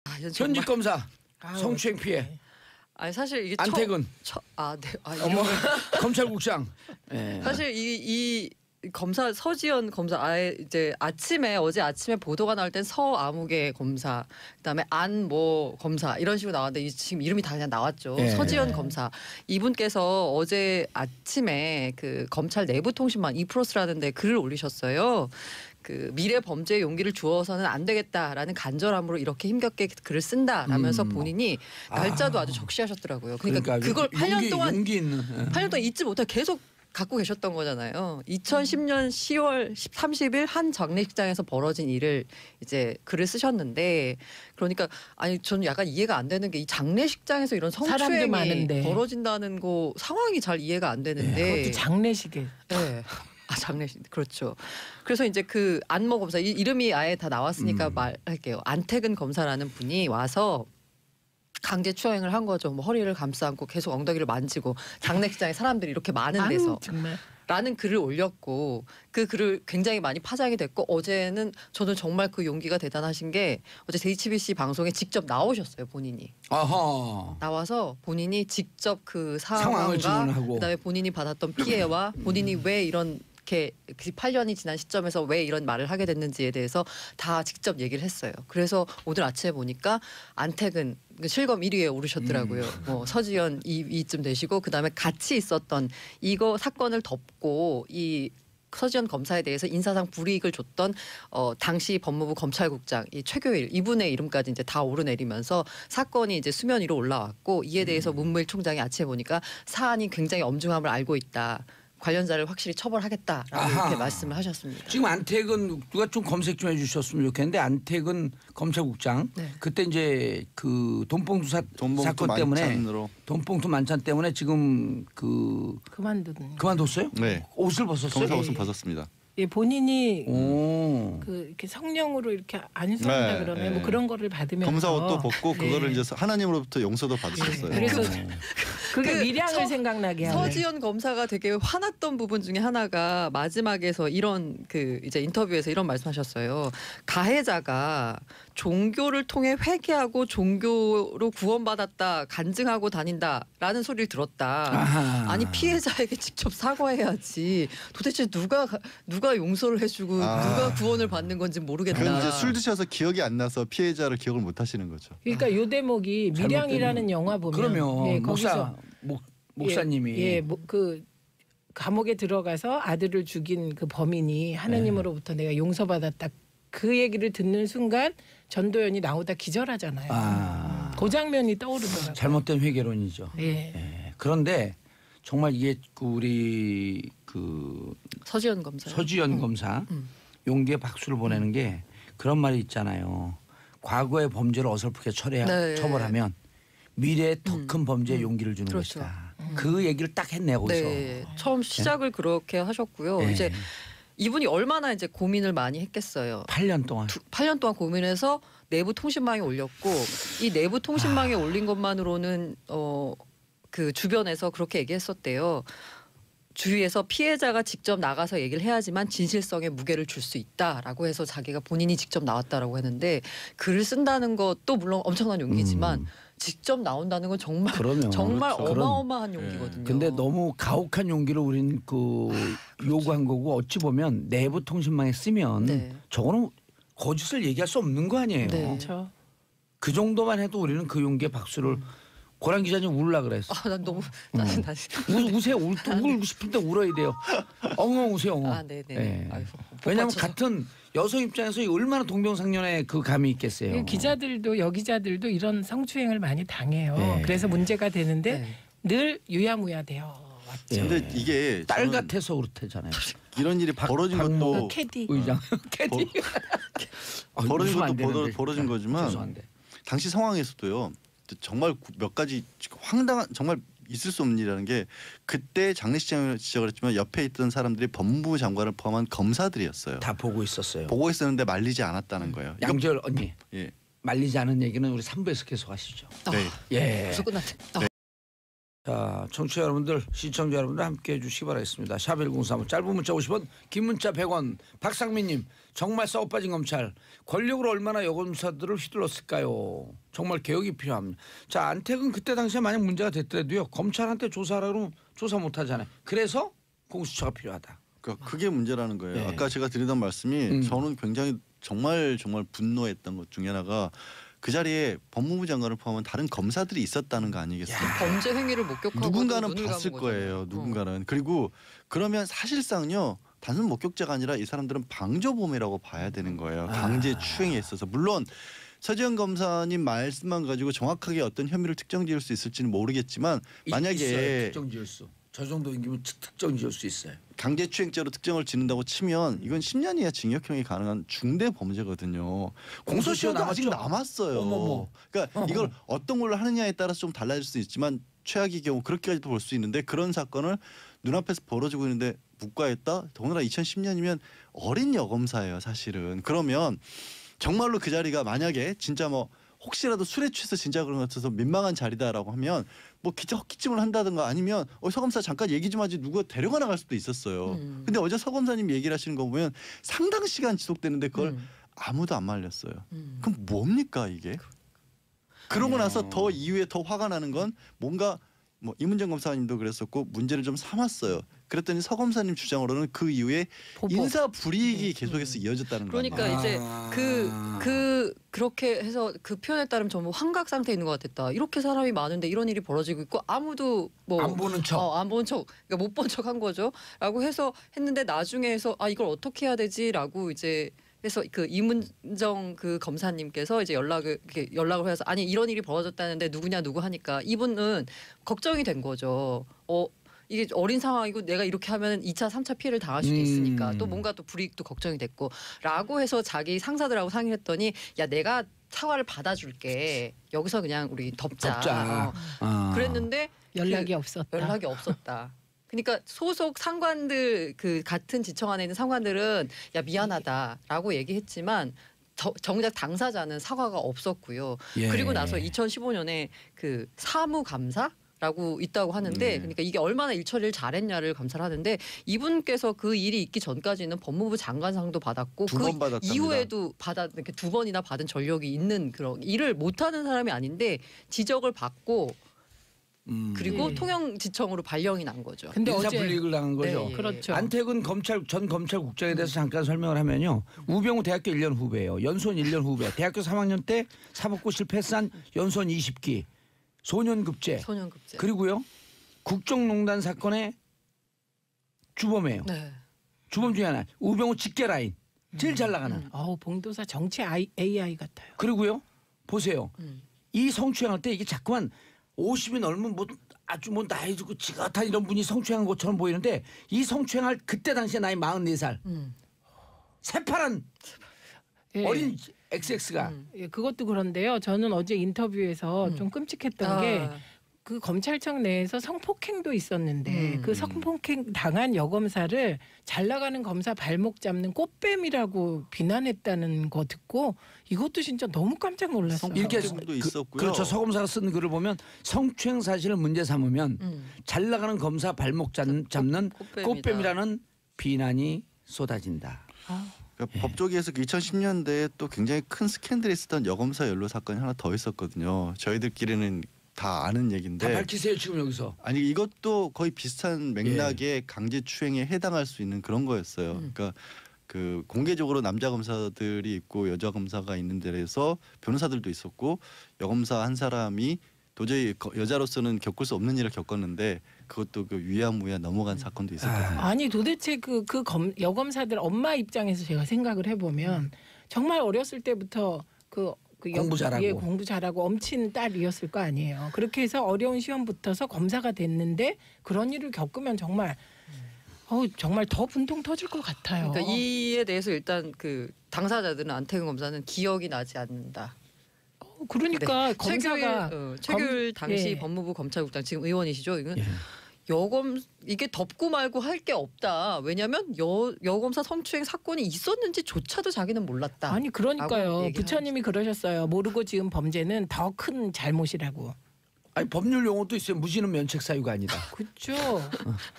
현직 검사 아유, 성추행 피해. 어떡해. 아니 사실 이게 안태근 네. 어머 검찰국장. 예. 사실 이 검사 서지현 검사 이제 어제 아침에 보도가 나올 땐 서아무개 검사, 그다음에 안 뭐 검사 이런 식으로 나왔는데 지금 이름이 다 그냥 나왔죠. 예. 서지현 검사 이분께서 어제 아침에 그 검찰 내부통신망 이프로스라는 데 글을 올리셨어요. 그 미래 범죄의 용기를 주어서는 안 되겠다라는 간절함으로 이렇게 힘겹게 글을 쓴다라면서 본인이 날짜도 아주 적시하셨더라고요. 그러니까 그걸 8년 동안 용기 있는. 8년 동안 잊지 못하고 계속 갖고 계셨던 거잖아요. 2010년 10월 30일 한 장례식장에서 벌어진 일을 이제 글을 쓰셨는데, 그러니까 아니 저는 약간 이해가 안 되는 게 이 장례식장에서 이런 사람도 성추행이 많은데. 벌어진다는 거 상황이 잘 이해가 안 되는데. 그것도 장례식에. 네. 장례식 그렇죠. 그래서 이제 그 안모 검사 이름이 아예 다 나왔으니까 말할게요. 안태근 검사라는 분이 와서 강제 추행을 한 거죠. 뭐 허리를 감싸 안고 계속 엉덩이를 만지고 장례식장에 사람들이 이렇게 많은 데서 아유, 정말. 라는 글을 올렸고, 그 글을 굉장히 많이 파장이 됐고, 어제는 저는 정말 그 용기가 대단하신 게 어제 JTBC 방송에 직접 나오셨어요. 본인이 아하. 나와서 본인이 직접 그 상황을 상황과 증언하고. 그다음에 본인이 받았던 피해와 본인이 왜 이렇게 8년이 지난 시점에서 왜 이런 말을 하게 됐는지에 대해서 다 직접 얘기를 했어요. 그래서 오늘 아침에 보니까 안태근 실검 1위에 오르셨더라고요. 뭐 서지현 2위쯤 되시고, 그다음에 같이 있었던 이거 사건을 덮고 이 서지현 검사에 대해서 인사상 불이익을 줬던 당시 법무부 검찰국장 이 최교일 이분의 이름까지 이제 다 오르내리면서 사건이 이제 수면 위로 올라왔고, 이에 대해서 문무일 총장이 아침에 보니까 사안이 굉장히 엄중함을 알고 있다. 관련자를 확실히 처벌하겠다라고 아하. 이렇게 말씀을 하셨습니다. 지금 안태근 누가 좀 검색 좀 해주셨으면 좋겠는데, 안태근 검찰국장 네. 그때 이제 그 돈봉투 사건 때문에 만찬으로. 돈봉투 만찬 때문에 지금 그 그만뒀어요? 네. 옷을 벗었어요? 검사 옷은 벗었습니다. 예, 본인이 오. 그 이렇게 성령으로 이렇게 안수한다 네, 그러면 네. 뭐 그런 거를 받으면서 검사 옷도 벗고 네. 그거를 이제 하나님으로부터 용서도 받으셨어요. 그래서 그게 그 미량을 생각나게 하네. 서지현 검사가 되게 화났던 부분 중에 하나가 마지막에서 이런 그 이제 인터뷰에서 이런 말씀하셨어요. 가해자가 종교를 통해 회개하고 종교로 구원받았다 간증하고 다닌다라는 소리를 들었다. 아하. 아니 피해자에게 직접 사과해야지. 도대체 누가 용서를 해주고 누가 구원을 받는 건지 모르겠다. 그건 이제 술 드셔서 기억이 안 나서 피해자를 기억을 못 하시는 거죠. 그러니까 요 대목이 미량이라는 영화 보면 그러면 예, 거기서 목사님이 그 감옥에 들어가서 아들을 죽인 그 범인이 하나님으로부터 내가 용서받았다. 그 얘기를 듣는 순간 전도연이 나오다 기절하잖아요. 그 장면이 떠오르더라고요. 잘못된 회계론이죠. 예. 예. 그런데 정말 이게 우리 그 서지현 검사. 서지현 검사 용기에 박수를 보내는 게 그런 말이 있잖아요. 과거의 범죄를 어설프게 네. 처벌하면 미래에 더 큰 범죄에 용기를 주는 그렇죠. 것이다. 그 얘기를 딱 했네요. 거기서. 네, 처음 시작을 그렇게 하셨고요. 네. 이제 이분이 얼마나 이제 고민을 많이 했겠어요. 8년 동안. 8년 동안 고민해서 내부 통신망에 올렸고, 이 내부 통신망에 올린 것만으로는 그 주변에서 그렇게 얘기했었대요. 주위에서 피해자가 직접 나가서 얘기를 해야지만 진실성에 무게를 줄 수 있다라고 해서 자기가 본인이 직접 나왔다라고 했는데, 글을 쓴다는 것도 물론 엄청난 용기지만 직접 나온다는 건 정말 그러면 정말 그렇죠. 어마어마한 용기거든요. 근데 너무 가혹한 용기를 우리는 요구한 거고, 어찌 보면 내부 통신망에 쓰면 네. 저거는 거짓을 얘기할 수 없는 거 아니에요. 네. 그렇죠. 그 정도만 해도 우리는 그 용기에 박수를. 고란 기자님 울라 그랬어. 난 너무 우세요. 울고 싶은데 울어야 돼요. 엉엉 우세요. 엉엉. 네네. 예. 아이고, 왜냐하면 맞춰서. 같은 여성 입장에서 얼마나 동병상련의 그 감이 있겠어요. 기자들도 여기자들도 이런 성추행을 많이 당해요. 네. 그래서 문제가 되는데 네. 늘 유야무야 돼요. 예. 근데 이게 딸 저는 같아서 그렇대잖아요. 이런 일이 벌어진 박모. 것도 캐디. 의장 캐디. 벌어진 웃으면 안 것도 되는데. 벌어진 거지만 죄송한데. 당시 상황에서도요. 정말 몇 가지 황당한 정말 있을 수 없는 일이라는 게, 그때 장례식장을 지적을 했지만 옆에 있던 사람들이 법무부 장관을 포함한 검사들이었어요. 다 보고 있었어요. 보고 있었는데 말리지 않았다는 거예요. 양절 언니. 예. 말리지 않은 얘기는 우리 3부에서 계속 하시죠. 네. 예. 벌써 끝났네. 자, 청취자 여러분들, 시청자 여러분들 함께해 주시기 바라겠습니다. 샵 1035 짧은 문자 50원, 긴 문자 100원. 박상민님, 정말 싸워빠진 검찰. 권력으로 얼마나 여검사들을 휘둘렀을까요? 정말 개혁이 필요합니다. 자, 안택은 그때 당시에 만약 문제가 됐더라도요. 검찰한테 조사하라 그러면 조사 못하잖아요. 그래서 공수처가 필요하다. 그러니까 그게 문제라는 거예요. 네. 아까 제가 드리던 말씀이 저는 굉장히 정말 분노했던 것 중에 하나가 그 자리에 법무부 장관을 포함한 다른 검사들이 있었다는 거 아니겠어요? 범죄 행위를 목격하고 누군가는 눈을 봤을 감은 거예요. 거잖아요. 누군가는. 그리고 그러면 사실상요. 단순 목격자가 아니라 이 사람들은 방조범이라고 봐야 되는 거예요. 강제 추행에 있어서. 물론 서지현 검사님 말씀만 가지고 정확하게 어떤 혐의를 특정지을 수 있을지는 모르겠지만 만약에 있어요. 특정 지을 수. 저 정도인기면 특정 지을 수 있어요. 강제추행죄로 특정을 짓는다고 치면 이건 10년 이하 징역형이 가능한 중대 범죄거든요. 공소시효도 아직 남았어요. 어머머. 그러니까 이걸 어떤 걸로 하느냐에 따라서 좀 달라질 수 있지만 최악의 경우 그렇게까지도 볼 수 있는데 그런 사건을 눈앞에서 벌어지고 있는데 묵과했다. 더구나 2010년이면 어린 여검사예요, 사실은. 그러면 정말로 그 자리가 만약에 진짜 뭐 혹시라도 술에 취해서 진짜 그런 것 같아서 민망한 자리다라고 하면 뭐 기자 헛기침을 한다든가 아니면 서검사 잠깐 얘기 좀 하지 누가 데려가 나갈 수도 있었어요. 근데 어제 서검사님 얘기를 하시는 거 보면 상당 시간 지속되는데 그걸 아무도 안 말렸어요. 그럼 뭡니까 이게? 그러고 나서 더 이후에 더 화가 나는 건 뭔가 뭐 이문정 검사님도 그랬었고 문제를 좀 삼았어요. 그랬더니 서 검사님 주장으로는 그 이후에 보복. 인사 불이익이 계속해서 이어졌다는 거예요. 그러니까 이제 그렇게 해서 그 표현에 따르면 전부 환각 상태에 있는 것 같았다. 이렇게 사람이 많은데 이런 일이 벌어지고 있고 아무도 뭐 안 보는 척. 안 보는 척, 그러니까 못 본 척 한 거죠.라고 해서 했는데 나중에 해서 이걸 어떻게 해야 되지라고 이제 해서 그 이문정 그 검사님께서 이제 연락을 해서 아니 이런 일이 벌어졌다는데 누구냐 누구 하니까 이분은 걱정이 된 거죠. 이게 어린 상황이고 내가 이렇게 하면 2차, 3차 피해를 당할 수도 있으니까 또 뭔가 또 불이익도 걱정이 됐고 라고 해서 자기 상사들하고 상의를 했더니 야 내가 사과를 받아줄게. 여기서 그냥 우리 덮자. 그랬는데 연락이 없었다. 연락이 없었다. 그러니까 소속 상관들 그 같은 지청 안에 있는 상관들은 야 미안하다라고 얘기했지만 정작 당사자는 사과가 없었고요. 예. 그리고 나서 2015년에 그 사무감사라고 있다고 하는데 그러니까 이게 얼마나 일처리를 잘했냐를 감사를 하는데 이분께서 그 일이 있기 전까지는 법무부 장관상도 받았고 두 번 받았답니다. 이후에도 이렇게 2번이나 받은 전력이 있는 그런 일을 못하는 사람이 아닌데 지적을 받고 그리고 통영지청으로 발령이 난 거죠. 근데 인사 어제 불이익을 당한 거죠. 네, 예. 그렇죠. 안택은 전 검찰국장에 대해서 잠깐 설명을 하면요. 우병우 대학교 1년 후배예요. 연수원 1년 후배. 대학교 3학년 때 사법고 실패한 연수원 20기. 소년급제. 그리고요. 국정농단 사건의 주범이에요. 네. 주범 중에 하나. 우병우 직계 라인. 제일 잘 나가는. 봉도사 정치 AI 같아요. 그리고요. 보세요. 이 성추행할 때 이게 자꾸만 50이 넘으면 뭐 아주 뭐 나이 들고 지긋한 이런 분이 성추행한 것처럼 보이는데 이 성추행할 그때 당시에 나이 44살. 새파란 예. 어린 XX가 예, 그것도 그런데요. 저는 어제 인터뷰에서 좀 끔찍했던 게 그 검찰청 내에서 성폭행도 있었는데 그 성폭행 당한 여검사를 잘 나가는 검사 발목 잡는 꽃뱀이라고 비난했다는 거 듣고 이것도 진짜 너무 깜짝 놀랐어요. 이렇게 성폭행도 있었고요. 그렇죠. 서검사가 쓴 글을 보면 성추행 사실을 문제 삼으면 잘 나가는 검사 발목 잡는 꽃뱀이라는 비난이 쏟아진다. 그러니까 법조계에서 2010년대에 또 굉장히 큰 스캔들이 있었던 여검사 연루 사건이 하나 더 있었거든요. 저희들끼리는 다 아는 얘기인데. 다 밝히세요 지금 여기서. 아니 이것도 거의 비슷한 맥락의 강제추행에 해당할 수 있는 그런 거였어요. 그러니까 그 공개적으로 남자 검사들이 있고 여자 검사가 있는 데에서 변호사들도 있었고 여검사 한 사람이 도저히 여자로서는 겪을 수 없는 일을 겪었는데 그것도 그 위야무야 넘어간 사건도 있었거든요. 아니 도대체 여검사들 엄마 입장에서 제가 생각을 해보면 정말 어렸을 때부터 공부 잘하고. 공부 잘하고 엄친 딸이었을 거 아니에요. 그렇게 해서 어려운 시험 붙어서 검사가 됐는데 그런 일을 겪으면 정말 정말 더 분통 터질 것 같아요. 그러니까 이에 대해서 일단 그 당사자들은 안태근 검사는 기억이 나지 않는다. 그러니까 네. 검사가 최규일 당시 예. 법무부 검찰국장 지금 의원이시죠? 이건 예. 이게 덮고 말고 할 게 없다. 왜냐하면 여검사 성추행 사건이 있었는지조차도 자기는 몰랐다. 아니 그러니까요. 부처님이 그러셨어요. 모르고 지은 범죄는 더 큰 잘못이라고. 아니 법률 용어도 있어요. 무지는 면책 사유가 아니다. 그렇죠.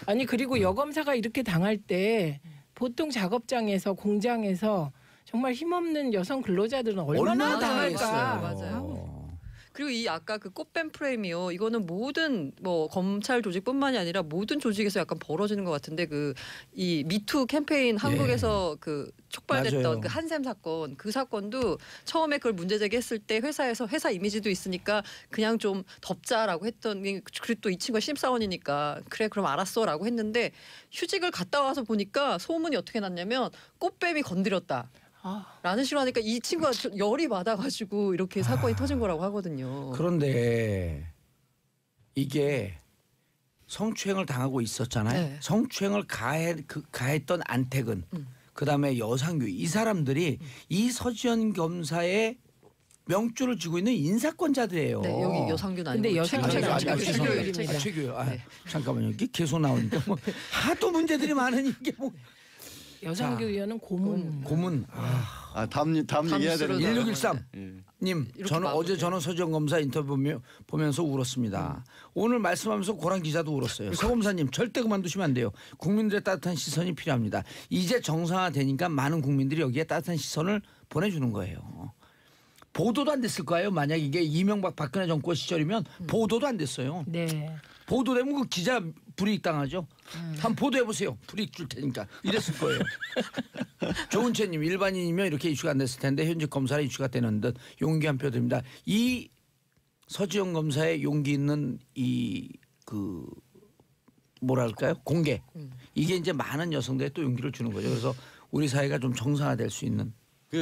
아니 그리고 여검사가 이렇게 당할 때 보통 작업장에서 공장에서 정말 힘없는 여성 근로자들은 얼마나 당할까. 맞아요. 그리고 이 아까 그 꽃뱀 프레임이요. 이거는 모든 뭐 검찰 조직뿐만이 아니라 모든 조직에서 약간 벌어지는 것 같은데 그 이 미투 캠페인 한국에서 그 촉발됐던 맞아요. 그 한샘 사건 그 사건도 처음에 그걸 문제 제기했을 때 회사에서 회사 이미지도 있으니까 그냥 좀 덮자라고 했던 그리고 또 이 친구가 신입사원이니까 그래 그럼 알았어라고 했는데 휴직을 갔다 와서 보니까 소문이 어떻게 났냐면 꽃뱀이 건드렸다. 라는 식으로 하니까 이 친구가 열이 받아가지고 이렇게 사건이 터진 거라고 하거든요. 그런데 이게 성추행을 당하고 있었잖아요. 네. 성추행을 가했던 안택은 그다음에 여상규 이 사람들이 이 서지현 검사의 명줄을 쥐고 있는 인사권자들이에요. 네, 여기 여상규는 아니고 근데 여상규는 최규일입니다. 최규요. 네. 잠깐만요. 이게 계속 나오니까 뭐 하도 문제들이 많으니 이게 뭐 여상규 자, 의원은 고문. 고문. 다음 얘기해야 되는 수로 1613 예. 님, 이렇게 저는 마무리. 어제 저는 서지현 검사 인터뷰 보면서 울었습니다. 오늘 말씀하면서 고란 기자도 울었어요. 서 검사님 절대 그만두시면 안 돼요. 국민들의 따뜻한 시선이 필요합니다. 이제 정상화되니까 많은 국민들이 여기에 따뜻한 시선을 보내주는 거예요. 보도도 안 됐을 거예요. 만약 이게 이명박 박근혜 정권 시절이면 보도도 안 됐어요. 네. 보도되면 그 기자 불이익 당하죠. 한번 보도해 보세요. 불이익 줄 테니까 이랬을 거예요. 조은채님 일반인이면 이렇게 이슈가 안 됐을 텐데 현직 검사는 이슈가 되는 듯 용기 한 표 드립니다. 이 서지현 검사의 용기 있는 이 그 뭐랄까요 공개 이게 이제 많은 여성들의 또 용기를 주는 거죠. 그래서 우리 사회가 좀 정상화될 수 있는.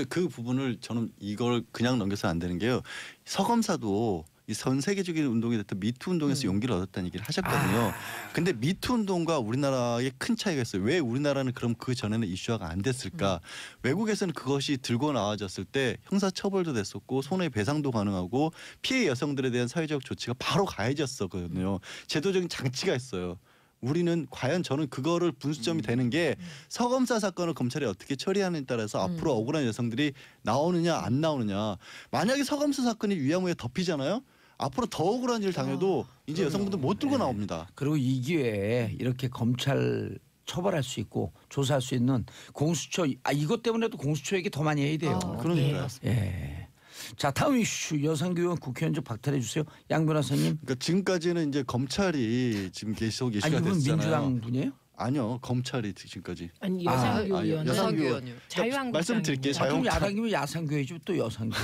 그 부분을 저는 이걸 그냥 넘겨서는 안 되는 게요. 서 검사도 이 전 세계적인 운동이 됐던 미투 운동에서 용기를 얻었다는 얘기를 하셨거든요. 근데 미투 운동과 우리나라의 큰 차이가 있어요. 왜 우리나라는 그럼 그 전에는 이슈화가 안 됐을까? 외국에서는 그것이 들고 나와졌을 때 형사 처벌도 됐었고 손해배상도 가능하고 피해 여성들에 대한 사회적 조치가 바로 가해졌었거든요. 제도적인 장치가 있어요. 우리는 과연 저는 그거를 분수점이 되는 게 서검사 사건을 검찰이 어떻게 처리하느냐에 따라서 앞으로 억울한 여성들이 나오느냐 안 나오느냐. 만약에 서검사 사건이 위야무에 덮이잖아요. 앞으로 더 억울한 일을 당해도 이제 여성분들 못 들고 나옵니다. 그리고 이 기회에 이렇게 검찰 처벌할 수 있고 조사할 수 있는 공수처 이것 때문에도 공수처 얘기 더 많이 해야 돼요. 그러니까요. 예. 자 다음 이슈 여상규 의원 국회의원 좀 박탈해 주세요. 양 변호사님. 그러니까 지금까지는 이제 검찰이 지금 계속 이슈가 이분 됐잖아요. 민주당 분이에요? 아니요, 검찰이 지금까지. 아니 여상규 의원은 여상규 의원. 의원이요. 자유한국당 말씀드릴게요. 그럼 야당이면 야상교회지 또 여상교.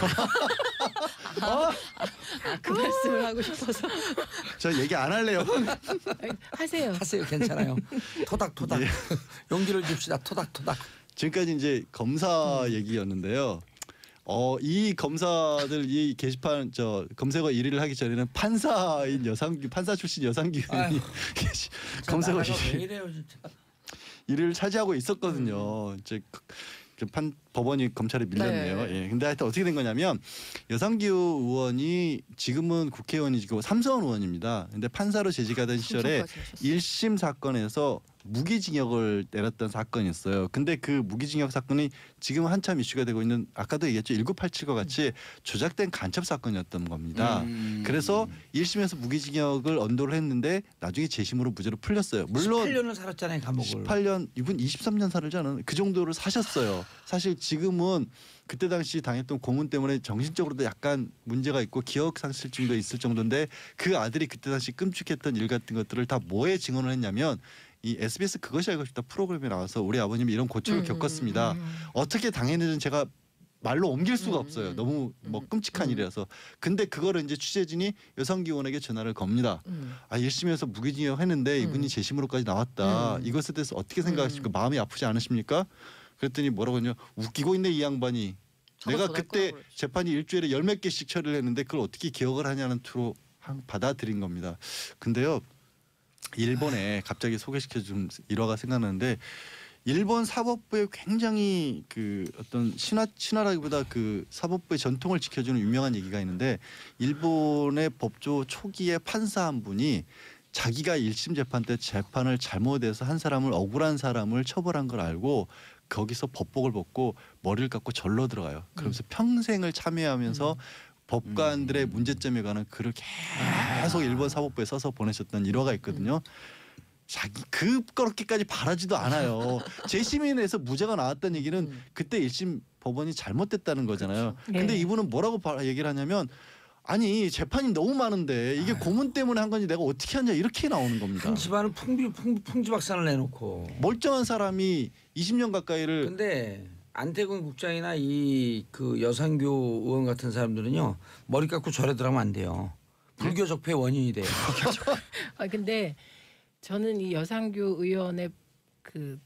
그 말씀을 하고 싶어서. 저 얘기 안 할래요. 하세요. 하세요. 괜찮아요. 토닥토닥. 용기를 줍시다. 토닥토닥. 지금까지 이제 검사 얘기였는데요. 이 검사들 이 게시판 검색어 1위를 하기 전에는 판사인 여상규 판사 출신 여상규 의원이 검색어 왜 이래요 진짜. 1위를 차지하고 있었거든요. 이제 법원이 검찰에 밀렸네요. 네. 예. 근데 하여튼 어떻게 된 거냐면 여상규 의원이 지금은 국회의원이고 삼선 의원입니다. 근데 판사로 재직하던 시절에 1심 사건에서 무기징역을 내렸던 사건이 있어요. 근데 그 무기징역 사건이 지금 한참 이슈가 되고 있는 아까도 얘기했죠. 1987과 같이 조작된 간첩 사건이었던 겁니다. 그래서 1심에서 무기징역을 언도를 했는데 나중에 재심으로 무죄로 풀렸어요. 물론 18년을 살았잖아요 감옥을. 18년 이분 23년 살지 않은 그 정도를 사셨어요. 사실 지금은 그때 당시 당했던 고문 때문에 정신적으로도 약간 문제가 있고 기억 상실증도 있을 정도인데 그 아들이 그때 당시 끔찍했던 일 같은 것들을 다 뭐에 증언을 했냐면 이 SBS 그것이 알고 싶다 프로그램에 나와서 우리 아버님이 이런 고초를 겪었습니다. 어떻게 당했는지는 제가 말로 옮길 수가 없어요. 너무 뭐 끔찍한 일이라서. 근데 그거를 이제 취재진이 여상규 의원에게 전화를 겁니다. 1심에서 무기징역 했는데 이분이 재심으로까지 나왔다. 이것에 대해서 어떻게 생각하십니까? 마음이 아프지 않으십니까? 그랬더니 뭐라고 하냐. 웃기고 있네 이 양반이. 내가 그때 재판이 일주일에 10몇 개씩 처리를 했는데 그걸 어떻게 기억을 하냐는 투로 받아들인 겁니다. 근데요. 일본에 갑자기 소개시켜 준 일화가 생각나는데 일본 사법부에 굉장히 그 어떤 신화라기보다 그 사법부의 전통을 지켜주는 유명한 얘기가 있는데 일본의 법조 초기에 판사 한 분이 자기가 1심 재판 때 재판을 잘못해서 한 사람을 억울한 사람을 처벌한 걸 알고 거기서 법복을 벗고 머리를 깎고 절로 들어가요. 그러면서 평생을 참여하면서 법관들의 문제점에 관한 글을 계속 일본 사법부에 써서 보내셨던 일화가 있거든요. 자기 그렇게까지 바라지도 않아요. 재심인에서 무죄가 나왔다는 얘기는 그때 1심 법원이 잘못됐다는 거잖아요. 그렇죠. 근데 네. 이분은 뭐라고 얘기를 하냐면 아니 재판이 너무 많은데 이게 고문 때문에 한 건지 내가 어떻게 하냐 이렇게 나오는 겁니다. 한 집안은 풍지박산을 내놓고. 멀쩡한 사람이 20년 가까이를 근데 안태근 국장이나 이 그 여상교 의원 같은 사람들은요 머리 깎고 절에 들어가면 안 돼요. 불교 적폐 원인이 돼요. 근데 저는 이 여상규 의원의 그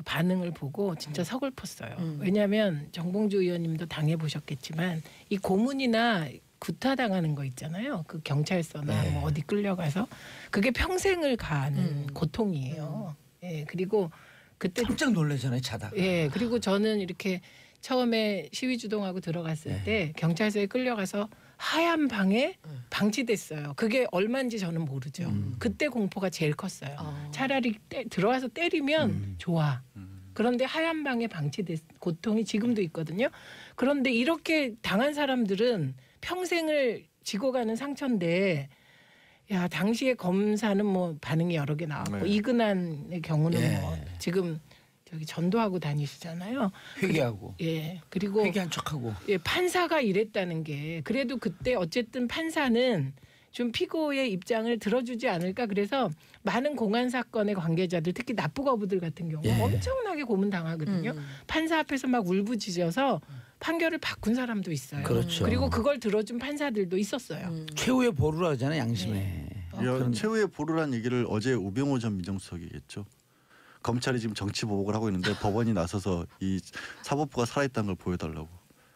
반응을 보고 진짜 서글펐어요. 왜냐하면 정봉주 의원님도 당해보셨겠지만 이 고문이나 구타당하는 거 있잖아요. 그 경찰서나 네. 뭐 어디 끌려가서 그게 평생을 가는 고통이에요. 예, 그리고 그때 깜짝 놀라잖아요 자다가. 예, 그리고 저는 이렇게 처음에 시위 주동하고 들어갔을 때 경찰서에 끌려가서 하얀 방에 방치됐어요. 그게 얼마인지 저는 모르죠. 그때 공포가 제일 컸어요. 차라리 들어와서 때리면 좋아. 그런데 하얀 방에 방치됐 고통이 지금도 있거든요. 그런데 이렇게 당한 사람들은 평생을 지고 가는 상처인데 야 당시에 검사는 뭐 반응이 여러 개 나왔고 네. 이근한의 경우는 예. 뭐 지금 저기 전도하고 다니시잖아요. 회개하고. 예. 그리고 회개한 척하고. 예, 판사가 이랬다는 게 그래도 그때 어쨌든 판사는 좀 피고의 입장을 들어주지 않을까 그래서 많은 공안 사건의 관계자들 특히 납부거부들 같은 경우 예. 엄청나게 고문당하거든요. 판사 앞에서 막 울부짖어서 판결을 바꾼 사람도 있어요. 그렇죠. 그리고 그걸 들어준 판사들도 있었어요. 최후의 보루라 하잖아요 양심에. 최후의 보루란 얘기를 어제 우병호 전 민정수석이겠죠. 검찰이 지금 정치 보복을 하고 있는데 법원이 나서서 이 사법부가 살아있다는 걸 보여달라고.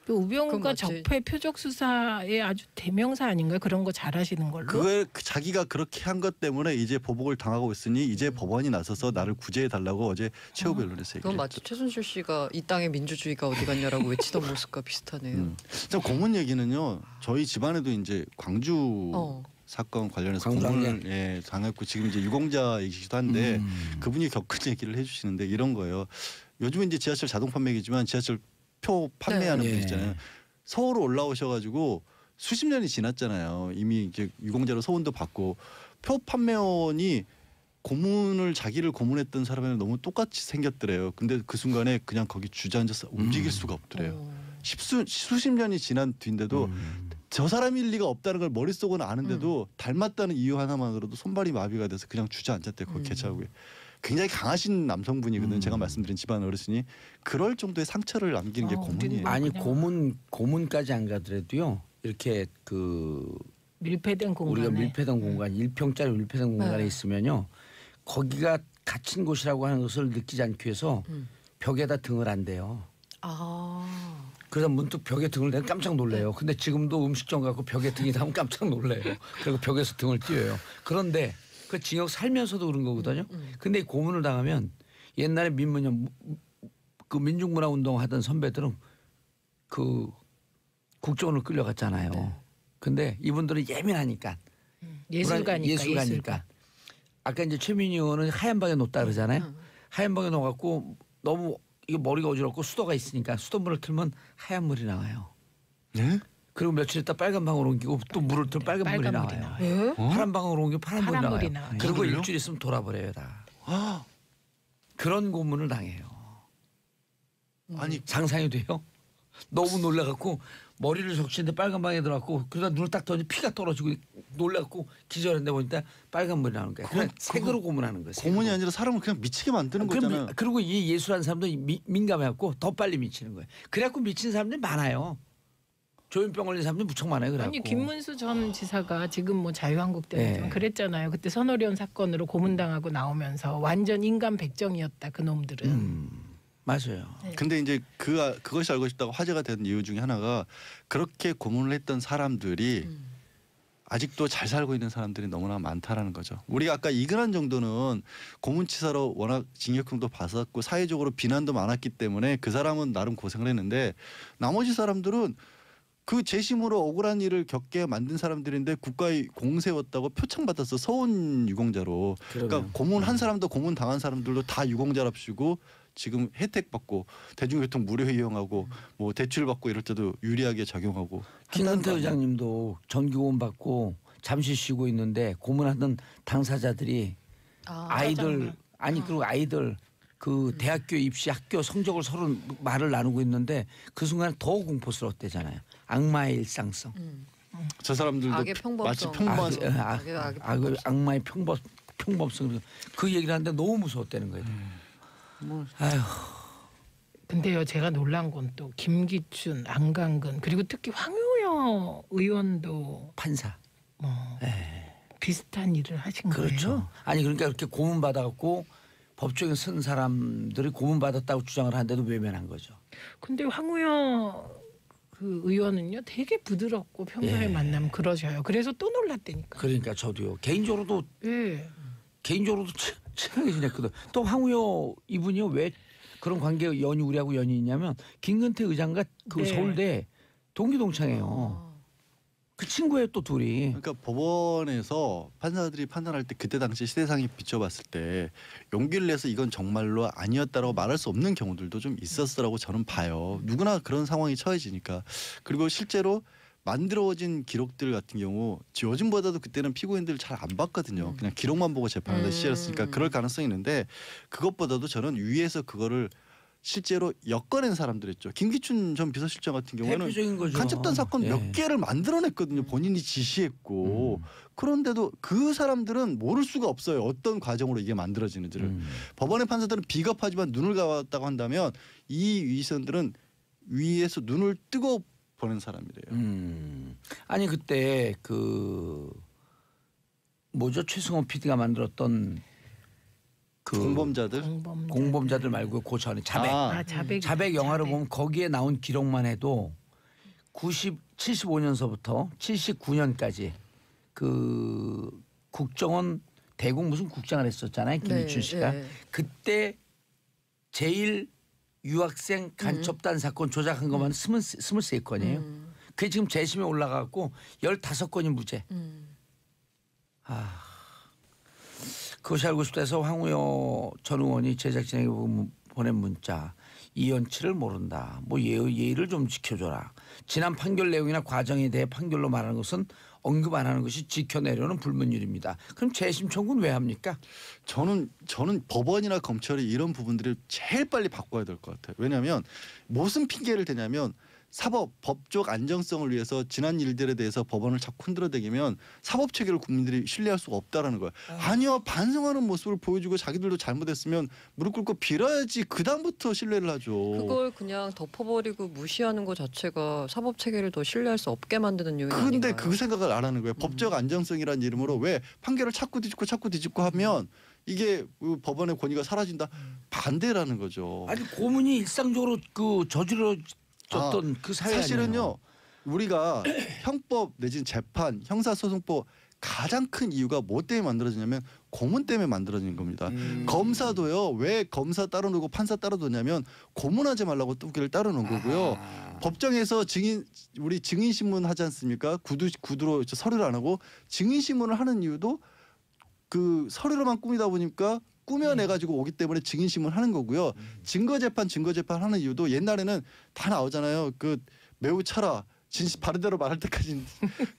그 우병우가 그건 맞지. 적폐 표적 수사의 아주 대명사 아닌가요? 그런 거 잘하시는 걸로. 그걸 자기가 그렇게 한 것 때문에 이제 보복을 당하고 있으니 이제 법원이 나서서 나를 구제해 달라고 어제 최후 변론에서 그건 얘기했죠. 마치 최순실 씨가 이 땅의 민주주의가 어디 갔냐라고 외치던 모습과 비슷하네요. 자, 고문 얘기는요. 저희 집안에도 이제 광주 사건 관련해서 광주 고문을 당했고 지금 이제 유공자 얘기기도 한데 음. 그분이 겪은 얘기를 해주시는데 이런 거예요. 요즘은 이제 지하철 자동 판매기지만 지하철 표 판매하는 네. 분 있잖아요. 서울 올라오셔가지고 수십 년이 지났잖아요. 이미 이제 유공자로 소원도 받고 표 판매원이 고문을 자기를 고문했던 사람이랑 너무 똑같이 생겼더래요. 근데 그 순간에 그냥 거기 주저앉아서 움직일 수가 없더래요. 수십 년이 지난 뒤인데도 저 사람일 리가 없다는 걸 머릿속으로 아는데도 닮았다는 이유 하나만으로도 손발이 마비가 돼서 그냥 주저앉았대요. 거기 개차구에. 굉장히 강하신 남성분이거든요. 제가 말씀드린 집안 어르신이 그럴 정도의 상처를 남기는 게 고문이에요. 아니 그냥- 고문까지 안 가더라도요. 이렇게 그 밀폐된 공간에. 우리가 밀폐된 공간 1평짜리 밀폐된 공간에 네. 있으면요. 거기가 갇힌 곳이라고 하는 것을 느끼지 않기 위해서 벽에다 등을 안 대요. 아. 그래서 문득 벽에 등을 대면 깜짝 놀래요. 근데 지금도 음식점 가고 벽에 등이 닿으면 깜짝 놀래요. 그리고 벽에서 등을 띄워요. 그런데 그 징역 살면서도 그런 거거든요. 근데 이 고문을 당하면 옛날에 민문협 그 민중문화운동 하던 선배들은 그 국정원을 끌려갔잖아요. 근데 이분들은 예민하니까 예술가니까. 예술가니까. 아까 이제 최민희 의원은 하얀 방에 놓다 그러잖아요. 하얀 방에 놓아갖고 너무 이게 머리가 어지럽고 수도가 있으니까 수돗물을 틀면 하얀 물이 나와요. 네? 그리고 며칠 있다 빨간 방으로 옮기고 또 물을 틀면 빨간 물이 나와요. 예? 파란 방으로 옮기면 파란 물이 파란 나와요. 물이 나와요. 그리고 그래요? 일주일 있으면 돌아버려요 다. 아, 그런 고문을 당해요. 아니 상상이 돼요? 너무 놀라갖고 머리를 적시는데 빨간 방에 들어갔고 그러다 눈을 딱 떠니 피가 떨어지고 놀라갖고 기절했는데 보니까 빨간 물이 나오는 거예요. 그냥 색으로 고문하는 거예요. 고문이 아니라 사람을 그냥 미치게 만드는 거잖아요. 그리고 이 예술하는 사람도 민감해갖고 더 빨리 미치는 거예요. 그래갖고 미친 사람들이 많아요. 조현병 걸린 사람들이 무척 많아요. 그래갖고. 아니 김문수 전 지사가 지금 뭐 자유한국 때문에 네. 그랬잖아요. 그때 선오리온 사건으로 고문당하고 나오면서 완전 인간 백정이었다 그 놈들은. 맞아요. 근데 이제 그것이 알고 싶다고 화제가 된 이유 중에 하나가 그렇게 고문을 했던 사람들이 아직도 잘 살고 있는 사람들이 너무나 많다라는 거죠. 우리가 아까 이근한 정도는 고문치사로 워낙 징역형도 받았고 사회적으로 비난도 많았기 때문에 그 사람은 나름 고생을 했는데 나머지 사람들은 그 재심으로 억울한 일을 겪게 만든 사람들인데 국가에 공세웠다고 표창받았어. 서운 유공자로. 그러니까 그러면. 고문 한 사람도 고문 당한 사람들도 다 유공자랍시고 지금 혜택 받고 대중교통 무료 이용하고 뭐 대출 받고 이럴 때도 유리하게 적용하고. 김근태 의장님도 정기고문 받고 잠시 쉬고 있는데 고문하던 당사자들이 아이들 그리고 아이들 그 대학교 입시 학교 성적을 서로 말을 나누고 있는데 그 순간 더 공포스러웠대잖아요. 악마의 일상성. 저 사람들도 악의 평범성. 마치 평범한 악마의 평범성 그 얘기를 하는데 너무 무서웠다는 거예요. 아휴. 근데요, 제가 놀란 건 또 김기춘, 안강근 그리고 특히 황우여 의원도 판사. 뭐 비슷한 일을 하신 그렇죠. 거예요. 아니 그러니까 그렇게 고문 받아갖고 법정에 쓴 사람들이 고문 받았다고 주장을 하는데도 외면한 거죠. 근데 황우여 그 의원은요, 되게 부드럽고 평소에 만나면 그러셔요. 그래서 또 놀랐다니까. 그러니까 저도요. 개인적으로도 예. 친하게 지냈거든. 또 황우여 이분이요 왜 그런 관계 우리하고 연이 있냐면 김근태 의장과 그 네. 서울대 동기동창이에요. 그 친구예요 또 둘이. 그러니까 법원에서 판사들이 판단할 때 그때 당시 시대상에 비춰봤을 때 용기를 내서 이건 정말로 아니었다라고 말할 수 없는 경우들도 좀 있었으라고 저는 봐요. 누구나 그런 상황이 처해지니까. 그리고 실제로 만들어진 기록들 같은 경우 요즘보다도 그때는 피고인들 잘 안 봤거든요. 그냥 기록만 보고 재판하던 시절이었으니까 그럴 가능성이 있는데 그것보다도 저는 위에서 그거를 실제로 엮어낸 사람들 있죠. 김기춘 전 비서실장 같은 경우는 대표적인 거죠. 간첩단 사건 예. 몇 개를 만들어냈거든요. 본인이 지시했고. 그런데도 그 사람들은 모를 수가 없어요. 어떤 과정으로 이게 만들어지는지를. 법원의 판사들은 비겁하지만 눈을 감았다고 한다면 이 위선들은 위에서 눈을 뜨고 보낸 사람이래요. 아니 그때 그 뭐죠 최승호 PD가 만들었던 그 공범자들. 공범자들 말고 그 전에 자백. 자백 영화를 보면 거기에 나온 기록만 해도 75년서부터 79년까지 그 국정원 대공 무슨 국장을 했었잖아요. 김기춘 씨가. 네. 그때 제일 유학생 간첩단 사건 조작한 것만 23건이에요. 그게 지금 재심에 올라가고 15건이 무죄. 그것이 알고 싶다 해서 황우여 전 의원이 제작진에게 보낸 문자. 이연치를 모른다. 뭐 예의를 좀 지켜줘라. 지난 판결 내용이나 과정에 대해 판결로 말하는 것은 언급 안 하는 것이 지켜내려는 불문율입니다. 그럼 재심 청구는 왜 합니까? 저는 법원이나 검찰이 이런 부분들을 제일 빨리 바꿔야 될 것 같아요. 왜냐하면 무슨 핑계를 대냐면 사법 법적 안정성을 위해서 지난 일들에 대해서 법원을 자꾸 흔들어대기면 사법 체계를 국민들이 신뢰할 수가 없다라는 거예요. 아니요, 반성하는 모습을 보여주고 자기들도 잘못했으면 무릎 꿇고 빌어야지 그 다음부터 신뢰를 하죠. 그걸 그냥 덮어버리고 무시하는 것 자체가 사법 체계를 더 신뢰할 수 없게 만드는 요인이 그런데 아닌가요? 그 생각을 안 하는 거예요. 법적 안정성이라는 이름으로 왜 판결을 자꾸 뒤집고 하면 이게 법원의 권위가 사라진다. 반대라는 거죠. 아니 고문이 일상적으로 그 저질러졌던 그 사회 사실은요. 아니에요? 우리가 형법 내지는 재판, 형사소송법 가장 큰 이유가 뭐 때문에 만들어지냐면 고문 때문에 만들어진 겁니다. 검사도요. 왜 검사 따로 놓고 판사 따로 놓냐면 고문하지 말라고 뚜기를 따로 놓은 거고요. 법정에서 우리 증인 신문 하지 않습니까? 구두로 서류를 안 하고 증인 신문을 하는 이유도 그 서류로만 꾸미다 보니까 꾸며내 가지고 오기 때문에 증인 신문 하는 거고요. 증거 재판 하는 이유도 옛날에는 다 나오잖아요. 그 매우 차라 진실 바른 대로 말할 때까지.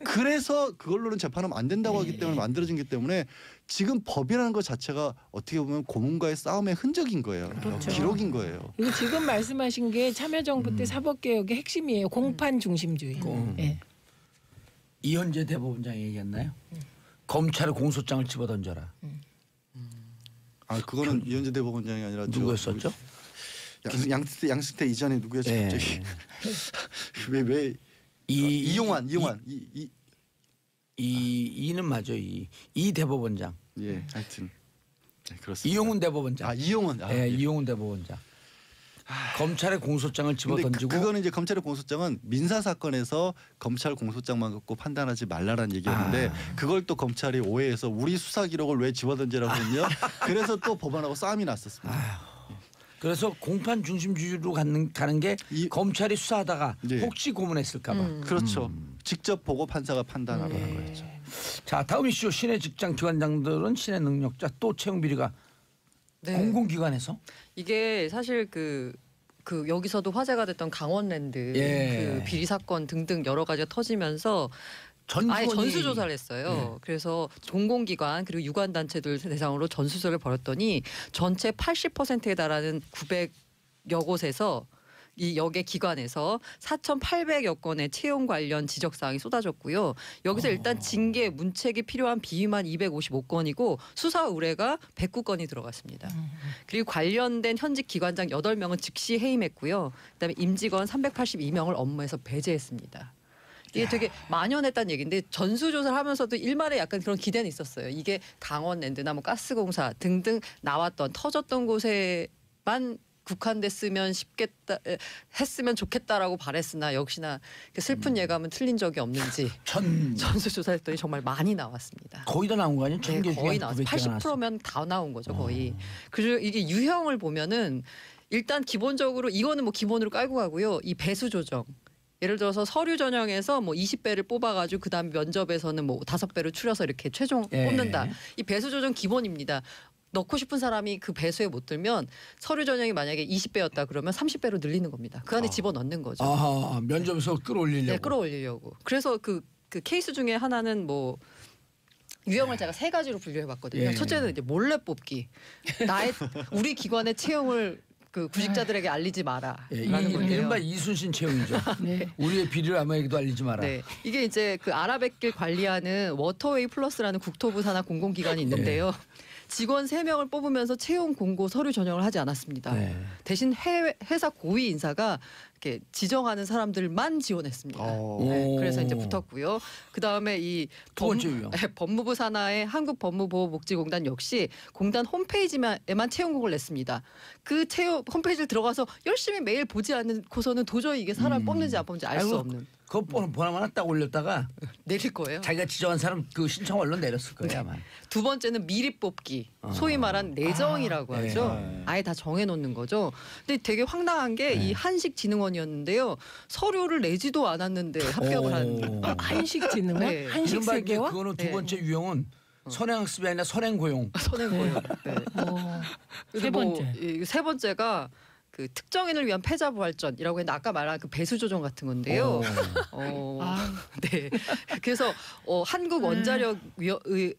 그래서 그걸로는 재판하면 안 된다고 하기 때문에 만들어진 기 때문에 지금 법이라는 것 자체가 어떻게 보면 고문과의 싸움의 흔적인 거예요. 그렇죠. 기록인 거예요. 이거 지금 말씀하신 게 참여정부 때 사법개혁의 핵심이에요. 공판 중심주의. 예. 이현재 대법원장이 얘기했나요? 검찰의 공소장을 집어던져라. 아 그거는 이현재 대법원장이 아니라 누구였었죠? 양승태 이전에 누구였죠? 예. 갑자기 왜 이용환 이는 맞아 이 대법원장. 예, 하여튼 네, 그렇습니다. 이용훈 대법원장. 아 이용훈. 예, 이용훈 대법원장. 검찰의 공소장을 집어 근데 던지고 그거는 이제 검찰의 공소장은 민사 사건에서 검찰 공소장만 갖고 판단하지 말라라는 얘기였는데 그걸 또 검찰이 오해해서 우리 수사 기록을 왜 집어 던지라고 했냐? 그래서 또 법원하고 싸움이 났었습니다. 그래서 공판 중심주의로 가는 게 검찰이 수사하다가 네. 혹시 고문했을까 봐. 그렇죠. 직접 보고 판사가 판단하라는 거였죠. 자, 다음 이슈. 신의 직장 기관장들은 신의 능력자 또 채용 비리가 네. 공공기관에서? 이게 사실 그 여기서도 화제가 됐던 강원랜드 예. 그 비리 사건 등등 여러 가지가 터지면서 아예 전수조사를 했어요. 그래서 공공기관 그리고 유관단체들 대상으로 전수조사를 벌였더니 전체 80%에 달하는 900여 곳에서 이 역의 기관에서 4,800여 건의 채용 관련 지적 사항이 쏟아졌고요. 여기서 일단 징계, 문책이 필요한 비위만 255건이고 수사 의뢰가 109건이 들어갔습니다. 그리고 관련된 현직 기관장 8명은 즉시 해임했고요. 그다음에 임직원 382명을 업무에서 배제했습니다. 이게 되게 만연했다는 얘기인데 전수조사를 하면서도 일말에 약간 그런 기대는 있었어요. 이게 강원랜드나 뭐 가스공사 등등 나왔던 터졌던 곳에만 국한됐으면 했으면 좋겠다라고 바랬으나 역시나 슬픈 예감은 틀린 적이 없는지 전수조사했더니 정말 많이 나왔습니다. 거의 다 나온 거 아니에요? 네, 거의 나왔어요. 80%면 다 나온 거죠 거의. 그리고 이게 유형을 보면은 일단 기본적으로 이거는 뭐 기본으로 깔고 가고요. 이 배수 조정. 예를 들어서 서류 전형에서 뭐 20배를 뽑아가지고 그다음 면접에서는 뭐 5배로 추려서 이렇게 최종 뽑는다. 이 배수 조정 기본입니다. 넣고 싶은 사람이 그 배수에 못 들면 서류 전형이 만약에 20배였다 그러면 30배로 늘리는 겁니다. 그 안에 집어넣는 거죠. 아, 면접에서 끌어올리려고. 네, 끌어올리려고. 그래서 그 케이스 중에 하나는 뭐 유형을 제가 3가지로 분류해봤거든요. 예. 첫째는 이제 몰래 뽑기. 우리 기관의 채용을 그 구직자들에게 알리지 마라. 예, 라는 건데요. 이른바 이순신 채용이죠. 네. 우리의 비리를 아무에게도 알리지 마라. 네, 이게 이제 그 아라뱃길 관리하는 워터웨이 플러스라는 국토부 산하 공공기관이 있는데요. 직원 3명을 뽑으면서 채용 공고 서류 전형을 하지 않았습니다. 네. 대신 회사 고위 인사가 이렇게 지정하는 사람들만 지원했습니다. 네, 그래서 이제 붙었고요. 그 다음에 이 두 번째 유형. 법무부 산하의 한국법무보호복지공단 역시 공단 홈페이지에만 채용 공고를 냈습니다. 그 채용 홈페이지를 들어가서 열심히 매일 보지 않고서는 도저히 이게 사람 뽑는지 안 뽑는지 알 수 없는. 그거 보나마나 딱 올렸다가 내릴 거예요. 자기가 지정한 사람 그 신청 얼른 내렸을 거예요 아마. 두 번째는 미리 뽑기, 소위 말한 내정이라고 하죠. 아예 다 정해놓는 거죠. 근데 되게 황당한 게 이 한식진흥원이었는데요. 서류를 내지도 않았는데 합격을 한. 한식진흥원? 네. 한식 이른바 이제 세계화? 그거는 두 네. 번째 유형은 선행학습이 아니라 선행고용. 선행고요. 네. 세 번째. 세 번째가 그 특정인을 위한 패자부활전이라고 했는데 아까 말한 그 배수 조정 같은 건데요. 네. 그래서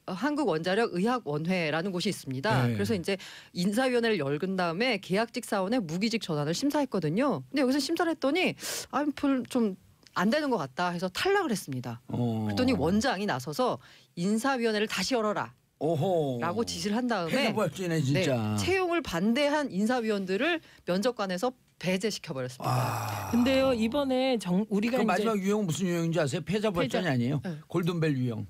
한국원자력의학원회라는 곳이 있습니다. 네. 그래서 이제 인사위원회를 열은 다음에 계약직 사원의 무기직 전환을 심사했거든요. 근데 여기서 심사를 했더니 좀 안 되는 것 같다 해서 탈락을 했습니다. 그랬더니 원장이 나서서 인사위원회를 다시 열어라. 라고 지시를 한 다음에 패자부활전이네 진짜. 네, 채용을 반대한 인사위원들을 면접관에서 배제시켜 버렸습니다. 근데요 이번에 우리가 그 이제 마지막 유형은 무슨 유형인지 아세요? 패자부활전이 아니에요. 네. 골든벨 유형.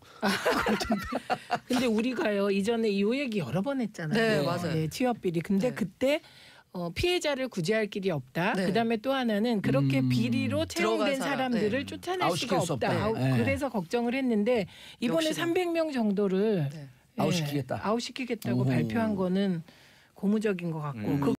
근데 우리가요 이전에 이 얘기 여러 번 했잖아요. 네, 맞아요. 네, 취업 비리. 근데 네. 그때 피해자를 구제할 길이 없다. 네. 그다음에 또 하나는 그렇게 비리로 채용된 들어간 사람, 사람들을 네. 쫓아낼 아웃시킬 수가 수 없다. 없다. 네. 그래서 걱정을 했는데 이번에 역시나. 300명 정도를 네. 아웃시키겠다. 아웃시키겠다고 오호. 발표한 거는 고무적인 것 같고